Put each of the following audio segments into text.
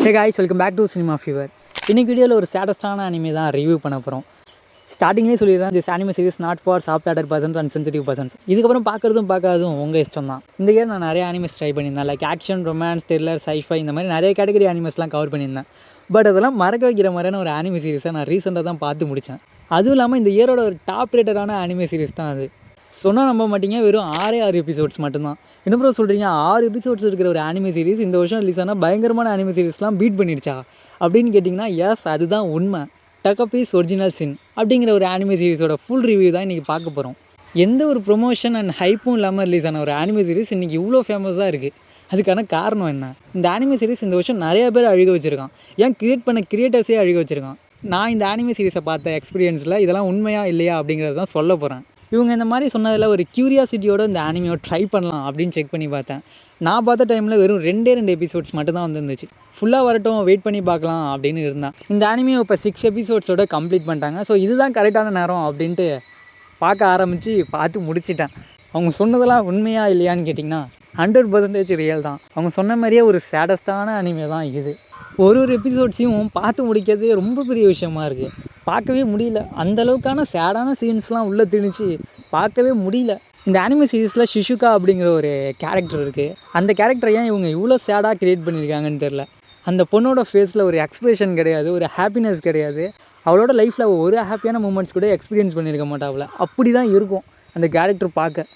Hey guys, welcome back to cinema fever. இன்னைக்கு வீடியோவில் ஒரு சேடஸ்டான அனிமே தான் ரிவ்யூ பண்ண போகிறோம். ஸ்டார்டிங்லேயே சொல்லிடுறேன், this anime series not for soft hearted persons and sensitive persons. இதுக்கப்புறம் பார்க்காததும் உங்கள் இஷ்டம் தான். இந்த இயர் நான் நிறைய அனிமேஸ் ட்ரை பண்ணியிருந்தேன். Like action, romance, thriller, scifi, இந்த மாதிரி நிறைய கேட்டகரி அனிமேஸ்லாம் கவர் பண்ணியிருந்தேன். பட் அதெல்லாம் மறக்க வைக்கிற மாதிரியான ஒரு அனிமே சீரிஸை நான் ரீசெண்டாக தான் பார்த்து முடித்தேன். அதுவும் இல்லாமல் இந்த இயரோட ஒரு டாப் ரேட்டடான அனிமே சீரிஸ் தான் அது. சொன்னால் நம்ப மாட்டீங்க, வெறும் 6 எபிசோட்ஸ் மட்டும்தான். என்ன ப்ரோ சொல்கிறீங்க, 6 எபிசோட்ஸ் இருக்கிற ஒரு அனிமே சீரிஸ் இந்த வருஷம் ரிலீஸ் ஆனால் பயங்கரமான அனிமே சீரிஸ்லாம் பீட் பண்ணிடுச்சா அப்படின்னு கேட்டிங்கன்னா, எஸ், அதுதான் உண்மை. டக்கபீஸ் ஒரிஜினல் சின் அப்படிங்கிற ஒரு அனிமே சீரிஸோட ஃபுல் ரிவ்யூ தான் இன்றைக்கி பார்க்க போகிறோம். எந்த ஒரு ப்ரொமோஷன் அண்ட் ஹைப்பும் இல்லாமல் ரிலீஸ் ஆன ஒரு அனிமே சீரிஸ் இன்றைக்கி இவ்வளோ ஃபேமஸாக இருக்குது. அதுக்கான காரணம் என்ன? இந்த அனிமே சீரிஸ் இந்த வருஷம் நிறைய பேர் அழுக வச்சுருக்கான். ஏன் கிரியேட் பண்ண கிரியேட்டர்ஸே அழுக வச்சுருக்கான். நான் இந்த அனிமே சீரிஸை பார்த்த எக்ஸ்பீரியன்ஸில் இதெல்லாம் உண்மையா இல்லையா அப்படிங்கிறது தான் சொல்ல போகிறேன். இவங்க இந்த மாதிரி சொன்னதில் ஒரு க்யூரியாசிட்டியோடு இந்த அனிமையை ட்ரை பண்ணலாம் அப்படின்னு செக் பண்ணி பார்த்தேன். நான் பார்த்த டைமில் வெறும் 2 எபிசோட்ஸ் மட்டும்தான் வந்துருந்துச்சு. ஃபுல்லாக வரட்டும், வெயிட் பண்ணி பார்க்கலாம் அப்படின்னு இருந்தேன். இந்த அனிமையை இப்போ 6 எபிசோட்ஸோடு கம்ப்ளீட் பண்ணிட்டாங்க. ஸோ இதுதான் கரெக்டான நேரம் அப்படின்ட்டு பார்த்து முடிச்சிட்டேன். அவங்க சொன்னதெல்லாம் உண்மையா இல்லையான்னு கேட்டிங்கன்னா 100% ரியல் தான். அவங்க சொன்ன மாதிரியே ஒரு சேடஸ்டான அனிமே தான் இது. ஒரு எபிசோட்ஸையும் பார்த்து முடிக்கிறதே ரொம்ப பெரிய விஷயமா இருக்குது. பார்க்கவே முடியல. அந்தளவுக்கான சேடான சீன்ஸ்லாம் உள்ளே திணிச்சு பார்க்கவே முடியல. இந்த அனிமே சீரிஸில் ஷிஷுகா அப்படிங்கிற ஒரு கேரக்டர் இருக்குது. அந்த கேரக்டரை ஏன் இவங்க இவ்வளோ சேடாக க்ரியேட் பண்ணியிருக்காங்கன்னு தெரில. அந்த பொண்ணோட ஃபேஸில் ஒரு எக்ஸ்ப்ரெஷன் கிடையாது, ஒரு ஹாப்பினஸ் கிடையாது. அவளோட லைஃப்பில் ஒரு ஹாப்பியான மூமெண்ட்ஸ் கூட எக்ஸ்பீரியன்ஸ் பண்ணியிருக்க மாட்டாவில். அப்படி தான் இருக்கும் அந்த கேரக்டர் பார்க்க.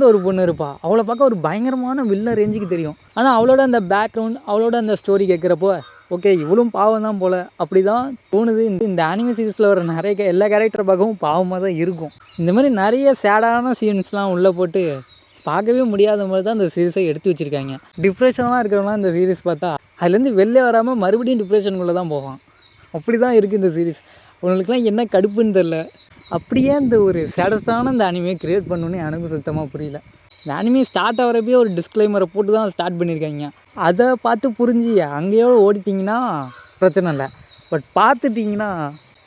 ஒரு பொண்ணு இருப்பாள், அவளை பார்க்க ஒரு பயங்கரமான வில்ல ரேஞ்சுக்கு தெரியும். ஆனால் அவளோட அந்த பேக்ரவுண்ட், அவளோட அந்த ஸ்டோரி கேட்குறப்போ ஓகே, இவ்வளவும் பாவம் தான் போல் அப்படி தான் தோணுது. இந்த அனிமே சீரிஸில் வர எல்லா கேரக்டர் பார்க்கவும் பாவமாக தான் இருக்கும். இந்த மாதிரி நிறைய சேடான சீன்ஸ்லாம் உள்ளே போட்டு பார்க்கவே முடியாத மாதிரி தான் இந்த சீரிஸை எடுத்து வச்சுருக்காங்க. டிப்ரெஷனாக இருக்கிறவங்களாம் இந்த சீரிஸ் பார்த்தா அதுலேருந்து வெளிலே வராமல் மறுபடியும் டிப்ரெஷனுக்குள்ளே தான் போவான். அப்படி தான் இருக்குது இந்த சீரிஸ். அவங்களுக்குலாம் என்ன கடுப்புன்னு தெரில. அப்படியே இந்த ஒரு சேடஸ்டான இந்த அனிமையை க்ரியேட் பண்ணணுன்னு எனக்கு சுத்தமாக புரியல. இந்த அனிமே ஸ்டார்ட் ஆகிறப்பே ஒரு டிஸ்க்ளைமரை போட்டு தான் ஸ்டார்ட் பண்ணியிருக்காங்க. அதை பார்த்து புரிஞ்சு அங்கேயோ ஓடிட்டிங்கன்னா பிரச்சனை இல்லை. பட் பார்த்துட்டிங்கன்னா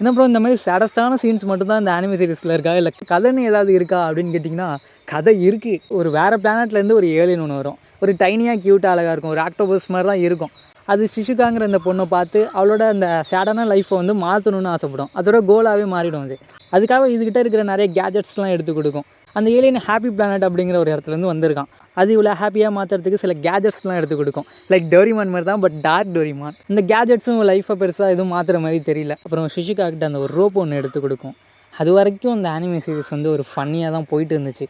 என்ன ப்ரோ, இந்த மாதிரி சேடஸ்டான சீன்ஸ் மட்டும்தான் இந்த அனிமே சீரிஸில் இருக்கா, இல்லை கதைன்னு ஏதாவது இருக்கா அப்படின்னு கேட்டிங்கன்னா கதை இருக்குது. ஒரு வேறு பிளானட்லேருந்து ஒரு ஏலியன் ஒன்று வரும். ஒரு டைனியாக க்யூட்டாக அழகாக இருக்கும். ஒரு ஆக்டோபஸ் மாதிரி தான் இருக்கும். அது ஷிஷுகாங்கிற அந்த பொண்ணை பார்த்து அவளோட அந்த சேடான லைஃப்பை வந்து மாற்றணுன்னு ஆசைப்படும். அதோட கோலாகவே மாறிடும். அதுக்காக இதுக்கிட்ட இருக்கிற நிறைய கேஜெட்ஸ்லாம் எடுத்து கொடுக்கும். அந்த ஏலியன் ஹாப்பி பிளானட் அப்படிங்கிற ஒரு இடத்துலேருந்து வந்திருக்கான். அது இவ்வளோ ஹாப்பியாக மாற்றுறதுக்கு சில கேஜெட்ஸ்லாம் எடுத்து கொடுக்கும். லைக் டோரிமான் மாதிரி தான், பட் டார்க் டோரிமான். இந்த கேஜெட்ஸும் லைஃப்பை பெருசாக எதுவும் மாற்றுற மாதிரி தெரியல. அப்புறம் ஷிஷுகா கிட்ட அந்த ஒரு ரோப் ஒன்று எடுத்து கொடுக்கும். அது வரைக்கும் அந்த அனிமே சீரிஸ் வந்து ஒரு ஃபன்னியாக தான் போயிட்டு இருந்துச்சு.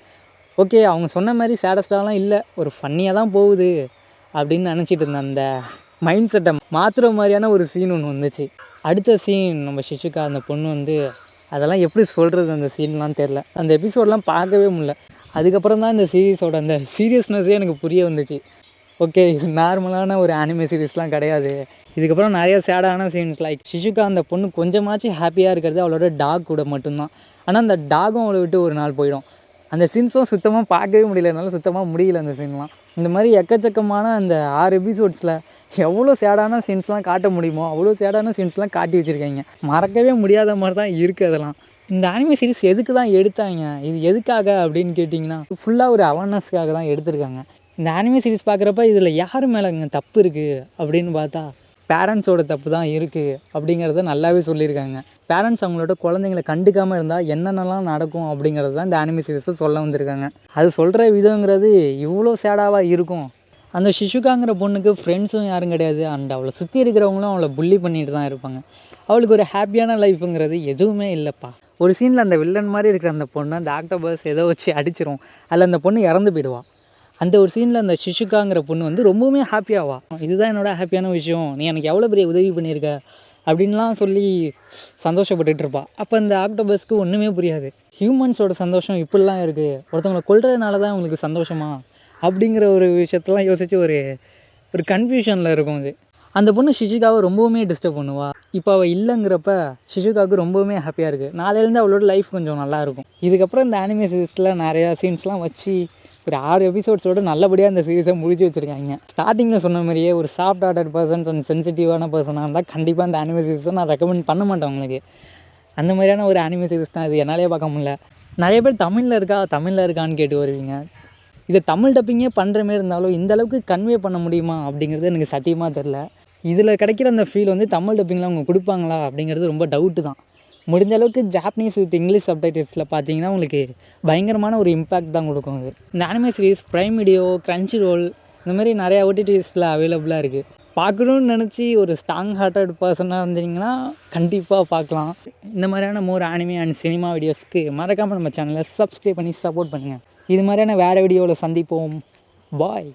ஓகே, அவங்க சொன்ன மாதிரி சேடஸ்டாலாம் இல்லை, ஒரு ஃபன்னியாக தான் போகுது அப்படின்னு நினச்சிட்டு இருந்தேன். அந்த மைண்ட் செட்டை மாற்றுற மாதிரியான ஒரு சீன் ஒன்று வந்துச்சு. அடுத்த சீன் நம்ம ஷிஷுகா அந்த பொண்ணு வந்து அதெல்லாம் எப்படி சொல்கிறது, அந்த சீன்லாம் தெரில. அந்த எபிசோடெலாம் பார்க்கவே முடியல. அதுக்கப்புறம் தான் இந்த சீரீஸோட அந்த சீரியஸ்னஸே எனக்கு புரிய வந்துச்சு. ஓகே, இது நார்மலான ஒரு அனிமே சீரிஸ்லாம் கிடையாது. இதுக்கப்புறம் நிறைய சேடான சீன்ஸ். லைக் ஷிஷுகா அந்த பொண்ணு கொஞ்சமாச்சும் ஹாப்பியாக இருக்கிறது அவளோட டாக் கூட மட்டும்தான். ஆனால் அந்த டாகும் அவளை விட்டு ஒரு நாள் போயிடும். அந்த சீன்ஸும் சுத்தமாக பார்க்கவே முடியல, என்னால் சுத்தமாக முடியல அந்த சீன்லாம். இந்த மாதிரி எக்கச்சக்கமான அந்த 6 எபிசோட்ஸில் எவ்வளோ சேடான சீன்ஸ்லாம் காட்ட முடியுமோ அவ்வளோ சேடான சீன்ஸ்லாம் காட்டி வச்சுருக்காங்க. மறக்கவே முடியாத மாதிரி தான் இருக்குது அதெல்லாம். இந்த அனிமே சீரிஸ் எதுக்கு தான் எடுத்தாங்க, இது எதுக்காக அப்படின்னு கேட்டிங்கன்னா ஃபுல்லாக ஒரு அவேர்னஸ்க்காக தான் எடுத்திருக்காங்க. இந்த அனிமே சீரிஸ் பார்க்குறப்ப இதில் யார் மேலேங்க தப்பு இருக்குது அப்படின்னு பார்த்தா பேரண்ட்ஸோட தப்பு தான் இருக்குது அப்படிங்கிறத நல்லாவே சொல்லியிருக்காங்க. பேரண்ட்ஸ் அவங்களோட குழந்தைங்களை கண்டுக்காமல் இருந்தால் என்னென்னலாம் நடக்கும் அப்படிங்கிறது தான் இந்த அனிமே சீரிஸை சொல்ல வந்திருக்காங்க. அது சொல்கிற விதங்கிறது இவ்வளோ சேடாவாக இருக்கும். அந்த ஷிஷுகாங்கிற பொண்ணுக்கு ஃப்ரெண்ட்ஸும் யாரும் கிடையாது. அண்ட் அவளை சுற்றி இருக்கிறவங்களும் அவளை புள்ளி பண்ணிட்டு தான் இருப்பாங்க. அவளுக்கு ஒரு ஹாப்பியான லைஃப்புங்கிறது எதுவுமே இல்லைப்பா. ஒரு சீனில் அந்த வில்லன் மாதிரி இருக்கிற அந்த பொண்ணு அந்த ஆக்டோபஸ் ஏதோ வச்சு அடிச்சிரும். அதில் அந்த பொண்ணு இறந்து போயிடுவாள். அந்த ஒரு சீனில் அந்த ஷிஷுகாங்கிற பொண்ணு வந்து ரொம்பவுமே ஹாப்பியாவா, இதுதான் என்னோடய ஹாப்பியான விஷயம், நீ எனக்கு எவ்வளோ பெரிய உதவி பண்ணியிருக்க அப்படின்லாம் சொல்லி சந்தோஷப்பட்டுட்டு இருப்பாள். அப்போ அந்த ஆக்டோபஸ்க்கு ஒன்றுமே புரியாது. ஹியூமன்ஸோட சந்தோஷம் இப்படிலாம் இருக்குது, ஒருத்தவங்களை கொல்றதுனால தான் அவங்களுக்கு சந்தோஷமா அப்படிங்கிற ஒரு விஷயத்தெல்லாம் யோசித்து ஒரு கன்ஃபியூஷனில் இருக்கும். அது அந்த பொண்ணு ஷிஷுகாவை ரொம்பவுமே டிஸ்டர்ப் பண்ணுவாள். இப்போ அவள் இல்லைங்கிறப்ப ஷிஷுகாவுக்கு ரொம்பவுமே ஹாப்பியாக இருக்குது. நாளையிலேருந்து அவளோட லைஃப் கொஞ்சம் நல்லாயிருக்கும். இதுக்கப்புறம் இந்த அனிமே சீரிஸில் நிறையா சீன்ஸ்லாம் வச்சு ஒரு 6 எபிசோட்ஸோடு நல்லபடியாக இந்த சீரிஸை முடிச்சு வச்சுருக்காங்க. ஸ்டார்டிங்கில் சொன்ன மாதிரியே ஒரு சாஃப்ட் ஹார்ட்டட் பர்சன்ஸ் அண்ட் சென்சிட்டிவான பர்சனாக இருந்தால் கண்டிப்பாக இந்த அனிமே சீரிஸை நான் ரெக்கமெண்ட் பண்ண மாட்டேன் உங்களுக்கு. அந்த மாதிரியான ஒரு அனிமே சீரிஸ் தான் இது. என்னாலே பார்க்க முடியல. நிறைய பேர் தமிழில் இருக்கான்னு கேட்டு வருவீங்க. இதை தமிழ் டப்பிங்கே பண்ணுற மாரி இருந்தாலும் இந்தளவுக்கு கன்வே பண்ண முடியுமா அப்படிங்கிறது எனக்கு சத்தியமாக தெரில. இதில் கிடைக்கிற அந்த ஃபீல் வந்து தமிழ் டப்பிங்லாம் அவங்க கொடுப்பாங்களா அப்படிங்கிறது ரொம்ப டவுட்டு தான். முடிஞ்ச அளவுக்கு ஜாப்பனீஸ் வித் இங்கிலீஷ் சப்டைட்டில்ஸில் பார்த்தீங்கன்னா உங்களுக்கு பயங்கரமான ஒரு இம்பேக்ட் தான் கொடுக்கும் அது. இந்த anime series prime video, crunchyroll இந்த மாதிரி நிறையா ஓடிடிஸில் அவைலபிளாக இருக்குது. பார்க்கணுன்னு நினச்சி ஒரு ஸ்ட்ராங் ஹார்ட்டட் பர்சனாக இருந்தீங்கன்னா கண்டிப்பாக பார்க்கலாம். இந்த மாதிரியான மோர் அனிமே அண்ட் சினிமா வீடியோஸ்க்கு மறக்காமல் நம்ம சேனலை சப்ஸ்கிரைப் பண்ணி சப்போர்ட் பண்ணுங்கள். இது மாதிரியான வேறு வீடியோவில் சந்திப்போம். பாய்.